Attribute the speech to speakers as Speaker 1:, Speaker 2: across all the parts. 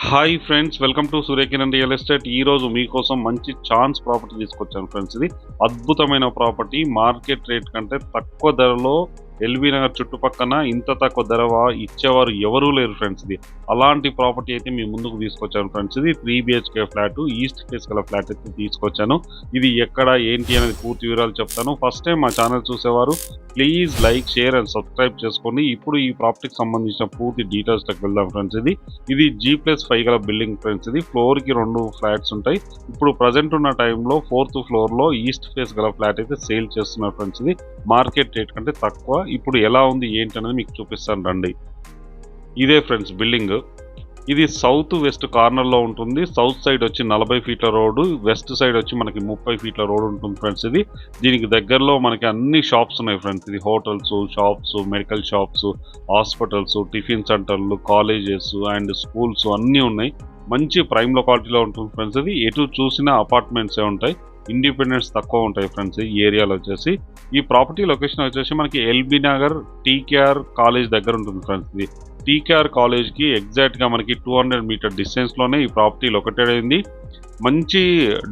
Speaker 1: Hi friends, welcome to Surya Kiran real estate. ఈ రోజు మీకోసం మంచి ఛాన్స్ ప్రాపర్టీ తీసుకొచ్చాను ఫ్రెండ్స్. ఇది అద్భుతమైన ప్రాపర్టీ. మార్కెట్ రేట్ కంటే తక్కువ ధరలో ఎల్బీ నగర్ చుట్టుపక్కన ఇంత తక్కువ ధర ఇచ్చేవారు ఎవరూ లేరు ఫ్రెండ్స్. ఇది అలాంటి ప్రాపర్టీ అయితే మీ ముందుకు తీసుకొచ్చాను ఫ్రెండ్స్. ఇది 3 BHK ఫ్లాట్, ఈస్ట్ ఫేస్ గల ఫ్లాట్ అయితే తీసుకొచ్చాను. ఇది ఎక్కడ ఏంటి అనేది పూర్తి వివరాలు చెప్తాను. ఫస్ట్ టైం మా ఛానల్ చూసేవారు please like, share and subscribe చేసుకోండి. ఇప్పుడు ఈ ప్రాపర్టీకి సంబంధించిన పూర్తి డీటెయిల్స్కి వెళ్దాం ఫ్రెండ్స్. ఇది G+5 గల బిల్డింగ్ ఫ్రెండ్స్. ఇది ఫ్లోర్కి 2 ఫ్లాట్స్ ఉంటాయి. ఇప్పుడు ప్రజెంట్ ఉన్న టైంలో 4th ఫ్లోర్లో ఈస్ట్ ఫేస్ గల ఫ్లాట్ అయితే సేల్ చేస్తున్నారు ఫ్రెండ్స్. ఇది మార్కెట్ రేట్ కంటే తక్కువ. ఇప్పుడు ఎలా ఉంది ఏంటి అనేది మీకు చూపిస్తాను రండి. ఇదే ఫ్రెండ్స్ బిల్డింగ్. ఇది సౌత్ వెస్ట్ కార్నర్లో ఉంటుంది. సౌత్ సైడ్ వచ్చి 40 ఫీట్ల రోడ్డు, వెస్ట్ సైడ్ వచ్చి మనకి 30 ఫీట్ల రోడ్ ఉంటుంది ఫ్రెండ్స్. దీనికి దగ్గరలో మనకి అన్ని షాప్స్ ఉన్నాయి ఫ్రెండ్స్. ఇది hotels, shops, medical shops, hospitals, tiffin సెంటర్లు, కాలేజెస్ అండ్ స్కూల్స్ అన్నీ ఉన్నాయి. మంచి ప్రైమ్ లొకాలిటీలో ఉంటుంది ఫ్రెండ్స్. ఎటు చూసినా అపార్ట్మెంట్సే ఉంటాయి. ఇండిపెండెన్స్ తక్కువ ఉంటాయి ఫ్రెండ్స్ ఈ ఏరియాలో వచ్చేసి. ఈ ప్రాపర్టీ లొకేషన్ వచ్చేసి మనకి ఎల్బీ నగర్ టీకేఆర్ కాలేజ్ దగ్గర ఉంటుంది ఫ్రెండ్స్. టీకేఆర్ కాలేజ్కి ఎగ్జాక్ట్గా మనకి 200 మీటర్ డిస్టెన్స్లోనే ఈ ప్రాపర్టీ లొకేటెడ్ అయింది. మంచి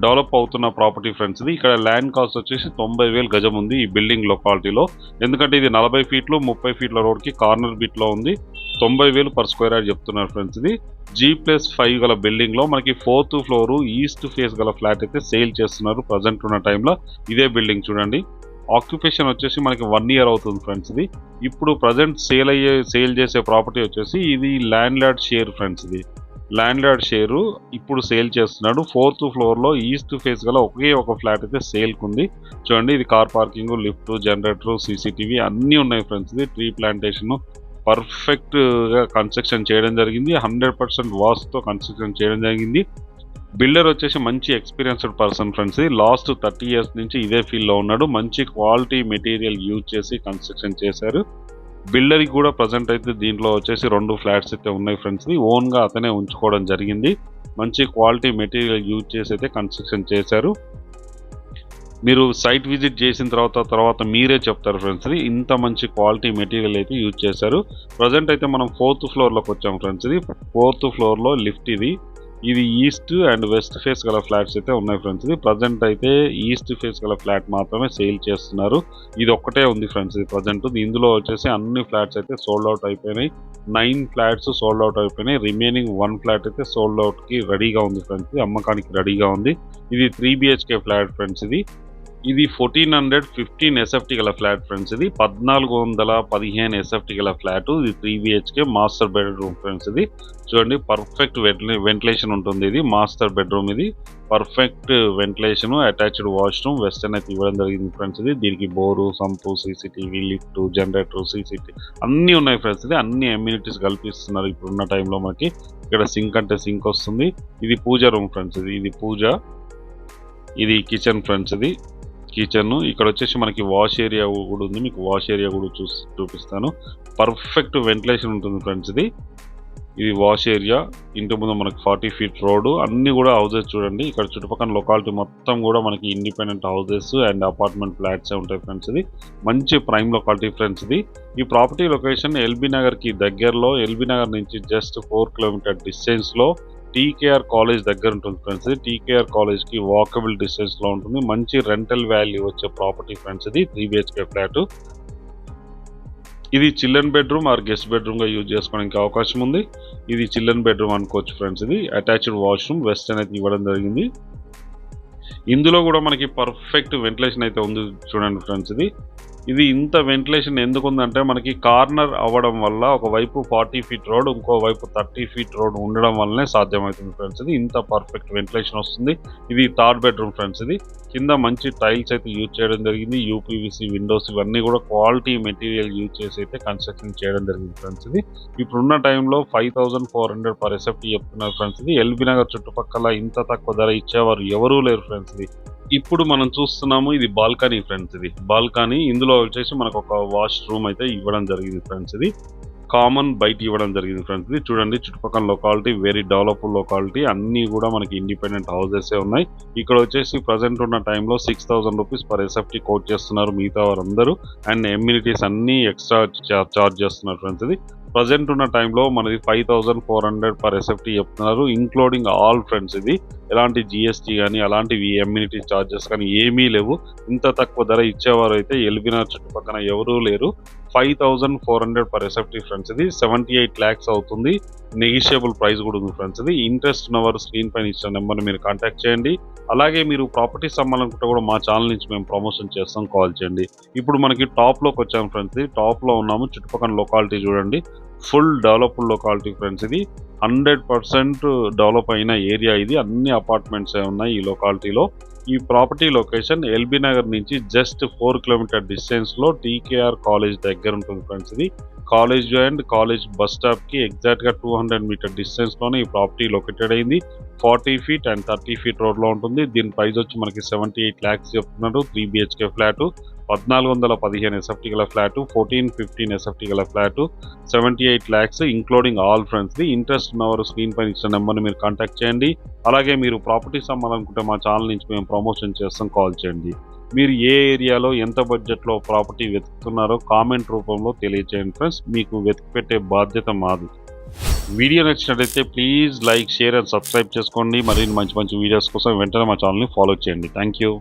Speaker 1: డెవలప్ అవుతున్న ప్రాపర్టీ ఫ్రెండ్స్. ఇక్కడ ల్యాండ్ కాస్ట్ వచ్చేసి 90,000 గజం ఉంది ఈ బిల్డింగ్ లొకాలిటీలో. ఎందుకంటే ఇది 40 ఫీట్లు 30 ఫీట్ల రోడ్కి కార్నర్ బిట్లో ఉంది. 90,000 పర్ స్క్వేర్ యార్డ్ చెప్తున్నారు ఫ్రెండ్స్. ఇది G+5 గల బిల్డింగ్లో మనకి 4th ఫ్లోర్ ఈస్ట్ ఫేస్ గల ఫ్లాట్ అయితే సేల్ చేస్తున్నారు ప్రజెంట్ ఉన్న టైంలో. ఇదే బిల్డింగ్ చూడండి. ఆక్యుపేషన్ వచ్చేసి మనకి 1 ఇయర్ అవుతుంది ఫ్రెండ్స్. ఇప్పుడు ప్రజెంట్ సేల్ చేసే ప్రాపర్టీ వచ్చేసి ఇది land lord share friends. Land lord share ఇప్పుడు సేల్ చేస్తున్నాడు. 4th ఫ్లోర్లో ఈస్ట్ ఫేస్ గల ఒకే ఒక ఫ్లాట్ అయితే సేల్కి ఉంది. చూడండి, ఇది car parking, lift, generator, CCTV అన్నీ ఉన్నాయి ఫ్రెండ్స్. ట్రీ ప్లాంటేషన్ పర్ఫెక్ట్గా కన్స్ట్రక్షన్ చేయడం జరిగింది. 100% వాస్తో కన్స్ట్రక్షన్ చేయడం జరిగింది. బిల్డర్ వచ్చేసి మంచి experienced person friends. Last 30 years నుంచి ఇదే ఫీల్డ్లో ఉన్నాడు. మంచి క్వాలిటీ మెటీరియల్ యూజ్ చేసి కన్స్ట్రక్షన్ చేశారు. బిల్డర్కి కూడా ప్రజెంట్ అయితే దీంట్లో వచ్చేసి 2 ఫ్లాట్స్ అయితే ఉన్నాయి ఫ్రెండ్స్. ఓన్గా అతనే ఉంచుకోవడం జరిగింది. మంచి క్వాలిటీ మెటీరియల్ యూజ్ చేసి అయితే కన్స్ట్రక్షన్ చేశారు. మీరు సైట్ విజిట్ చేసిన తర్వాత మీరే చెప్తారు ఫ్రెండ్స్. ఇంత మంచి క్వాలిటీ మెటీరియల్ అయితే యూజ్ చేశారు. ప్రజెంట్ అయితే మనం 4th ఫ్లోర్లోకి వచ్చాం ఫ్రెండ్స్. 4th ఫ్లోర్లో లిఫ్ట్. ఇది ఈస్ట్ అండ్ వెస్ట్ ఫేస్ గల ఫ్లాట్స్ అయితే ఉన్నాయి ఫ్రెండ్స్. ప్రజెంట్ అయితే ఈస్ట్ ఫేస్ గల ఫ్లాట్ మాత్రమే సేల్ చేస్తున్నారు. ఇది ఒక్కటే ఉంది ఫ్రెండ్స్ ప్రజెంట్. ఇందులో వచ్చేసి అన్ని ఫ్లాట్స్ అయితే సోల్డ్ అవుట్ అయిపోయినాయి. 9 ఫ్లాట్స్ సోల్డ్ అవుట్ అయిపోయినాయి. రిమైనింగ్ 1 ఫ్లాట్ అయితే సోల్డ్ అవుట్కి రెడీగా ఉంది ఫ్రెండ్స్. అమ్మకానికి రెడీగా ఉంది. ఇది 3 BHK ఫ్లాట్ ఫ్రెండ్స్. ఇది 1415 SFT గల ఫ్లాట్ ఫ్రెండ్స్. 1415 SFT గల ఫ్లాట్. ఇది 3 BHK మాస్టర్ బెడ్రూమ్ ఫ్రెండ్స్. చూడండి, పర్ఫెక్ట్ వెంటిలేషన్ ఉంటుంది. ఇది మాస్టర్ బెడ్రూమ్. ఇది perfect ventilation, attached washroom, western అయితే ఇవ్వడం జరిగింది ఫ్రెండ్స్. దీనికి bore, sump, CCTV, lift, generator, CCTV అన్నీ ఉన్నాయి ఫ్రెండ్స్. అన్ని అమ్యూనిటీస్ కల్పిస్తున్నారు ఇప్పుడున్న టైంలో మనకి. ఇక్కడ సింక్ అంటే సింక్ వస్తుంది. ఇది పూజ రూమ్ ఫ్రెండ్స్. ఇది పూజ. ఇది కిచెన్ ఫ్రెండ్స్. కిచెన్. ఇక్కడ వచ్చేసి మనకి వాష్ ఏరియా కూడా ఉంది. మీకు వాష్ ఏరియా కూడా చూపిస్తాను. పర్ఫెక్ట్ వెంటిలేషన్ ఉంటుంది ఫ్రెండ్స్. ఇది వాష్ ఏరియా. ఇంటి ముందు మనకి 40 ఫీట్ రోడ్డు. అన్ని కూడా హౌసెస్ చూడండి. ఇక్కడ చుట్టుపక్కల లొకాలిటీ మొత్తం కూడా మనకి independent houses and apartment flats ఉంటాయి ఫ్రెండ్స్. మంచి ప్రైమ్ లొకాలిటీ ఫ్రెండ్స్. ఈ ప్రాపర్టీ లొకేషన్ ఎల్బీ నగర్కి దగ్గరలో, ఎల్బీ నగర్ నుంచి జస్ట్ 4 కిలోమీటర్ డిస్టెన్స్లో టీకేఆర్ కాలేజ్ దగ్గర ఉంటుంది ఫ్రెండ్స్. టీకేఆర్ కాలేజ్కి వాకబుల్ డిస్టెన్స్లో ఉంటుంది. మంచి రెంటల్ వాల్యూ వచ్చే ప్రాపర్టీ ఫ్రెండ్స్. 3 BHK flat. ఇది చిల్డ్రన్ బెడ్రూమ్ ఆర్ గెస్ట్ బెడ్రూమ్గా యూజ్ చేసుకోవడానికి అవకాశం ఉంది. ఇది చిల్డ్రన్ బెడ్రూమ్ అనుకోవచ్చు ఫ్రెండ్స్. అటాచ్డ్ వాష్రూమ్, వెస్టర్న్ అయితే ఇవ్వడం జరిగింది. ఇందులో కూడా మనకి పర్ఫెక్ట్ వెంటిలేషన్ అయితే ఉంది చూడండి ఫ్రెండ్స్. ఇది ఇంత వెంటిలేషన్ ఎందుకు ఉందంటే మనకి కార్నర్ అవ్వడం వల్ల ఒకవైపు 40 ఫీట్ రోడ్, ఇంకోవైపు 30 ఫీట్ రోడ్ ఉండడం వల్లనే సాధ్యమవుతుంది ఫ్రెండ్స్. ఇంత పర్ఫెక్ట్ వెంటిలేషన్ వస్తుంది. ఇది 3rd బెడ్రూమ్ ఫ్రెండ్స్. కింద మంచి టైల్స్ అయితే యూజ్ చేయడం జరిగింది. UPVC విండోస్ ఇవన్నీ కూడా క్వాలిటీ మెటీరియల్ యూజ్ చేసి అయితే కన్స్ట్రక్షన్ చేయడం జరిగింది ఫ్రెండ్స్. ఇప్పుడున్న టైంలో 5,400 పర్ SFT చెప్తున్నారు ఫ్రెండ్స్. ఎల్బీ నగర్ చుట్టుపక్కల ఇంత తక్కువ ధర ఇచ్చేవారు ఎవరూ లేరు ఫ్రెండ్స్. ఇప్పుడు మనం చూస్తున్నాము ఇది బాల్కనీ ఫ్రెండ్స్. బాల్కనీ. ఇందులో వచ్చేసి మనకు ఒక వాష్ రూమ్ అయితే ఇవ్వడం జరిగింది ఫ్రెండ్స్. కామన్ బయట ఇవ్వడం జరిగింది ఫ్రెండ్స్. చూడండి, చుట్టుపక్కల లొకాలిటీ వెరీ డెవలప్డ్ లొకాలిటీ. అన్నీ కూడా మనకి ఇండిపెండెంట్ హౌసెసే ఉన్నాయి. ఇక్కడ వచ్చేసి ప్రజెంట్ ఉన్న టైంలో 6,000 రూపీస్ పర్ SFT కోట్ చేస్తున్నారు మిగతా వారందరూ. అండ్ ఎమ్యూనిటీస్ అన్నీ ఎక్స్ట్రా చార్జ్ చేస్తున్నారు ఫ్రెండ్స్. ప్రజెంట్ ఉన్న టైంలో మనది 5400 పర్ ఎస్ఎఫ్టీ చెప్తున్నారు, ఇంక్లూడింగ్ ఆల్ ఫ్రెండ్స్. ఇది ఎలాంటి జిఎస్టీ కానీ అలాంటివి ఎమ్యూనిటీ ఛార్జెస్ కానీ ఏమీ లేవు. ఇంత తక్కువ ధర ఇచ్చేవారు అయితే ఎల్బీనగర్ చుట్టుపక్కల ఎవరూ లేరు. 5400 పర్ ఎస్ఎఫ్టీ ఫ్రెండ్స్. ఇది 78 lakhs అవుతుంది. నెగిషియబుల్ ప్రైస్ కూడా ఉంది ఫ్రెండ్స్. ఇది ఇంట్రెస్ట్ ఉన్నవారు స్క్రీన్ పైన ఇచ్చిన నెంబర్ని మీరు కాంటాక్ట్ చేయండి. అలాగే మీరు ప్రాపర్టీస్ అమ్మాలనుకుంటే కూడా మా ఛానల్ నుంచి మేము ప్రమోషన్ చేస్తాం, కాల్ చేయండి. ఇప్పుడు మనకి టాప్లోకి వచ్చాము ఫ్రెండ్స్. ఇది టాప్లో ఉన్నాము. చుట్టుపక్కల లొకాలిటీ చూడండి, ఫుల్ డెవలప్డ్ లొకాలిటీ ఫ్రెండ్స్. ఇది 100% డెవలప్ అయిన ఏరియా. ఇది అన్ని అపార్ట్మెంట్స్ ఉన్నాయి ఈ లొకాలిటీలో. ఈ ప్రాపర్టీ లొకేషన్ ఎల్బీ నగర్ నుంచి జస్ట్ 4 కిలోమీటర్ డిస్టెన్స్లో టీకేఆర్ కాలేజ్ దగ్గర ఉంటుంది ఫ్రెండ్స్. ఇది కాలేజ్ అండ్ కాలేజ్ బస్ స్టాప్కి ఎగ్జాక్ట్గా 200 మీటర్ డిస్టెన్స్లోనే ఈ ప్రాపర్టీ లొకేటెడ్ అయింది. 40 feet అండ్ 30 feet రోడ్లో ఉంటుంది. దీని ప్రైస్ వచ్చి మనకి 78 lakhs చెప్తున్నారు. 3 BHK ఫ్లాటు, 1415 ఎస్ఎఫ్టీ గల ఫ్లాటు, 1415 ఎస్ఎఫ్టీ గల flat, 78 lakhs including all friends. Interest ఉన్నవారు స్క్రీన్ పైన ఇచ్చిన నెంబర్ని మీరు కాంటాక్ట్ చేయండి. అలాగే మీరు ప్రాపర్టీస్ అమ్మాలనుకుంటే మా ఛానల్ నుంచి మేము ప్రమోషన్ చేస్తాం, కాల్ చేయండి. మీరు ఏ ఏరియాలో ఎంత బడ్జెట్లో ప్రాపర్టీ వెతుకుతున్నారో కామెంట్ రూపంలో తెలియజేయండి ఫ్రెండ్స్. మీకు వెతికి పెట్టే బాధ్యత మాది. వీడియో నచ్చినట్లయితే please like, share and subscribe చేసుకోండి. మరిన్ని మంచి మంచి వీడియోస్ కోసం వెంటనే మా ఛానల్ని ఫాలో చేయండి. Thank you.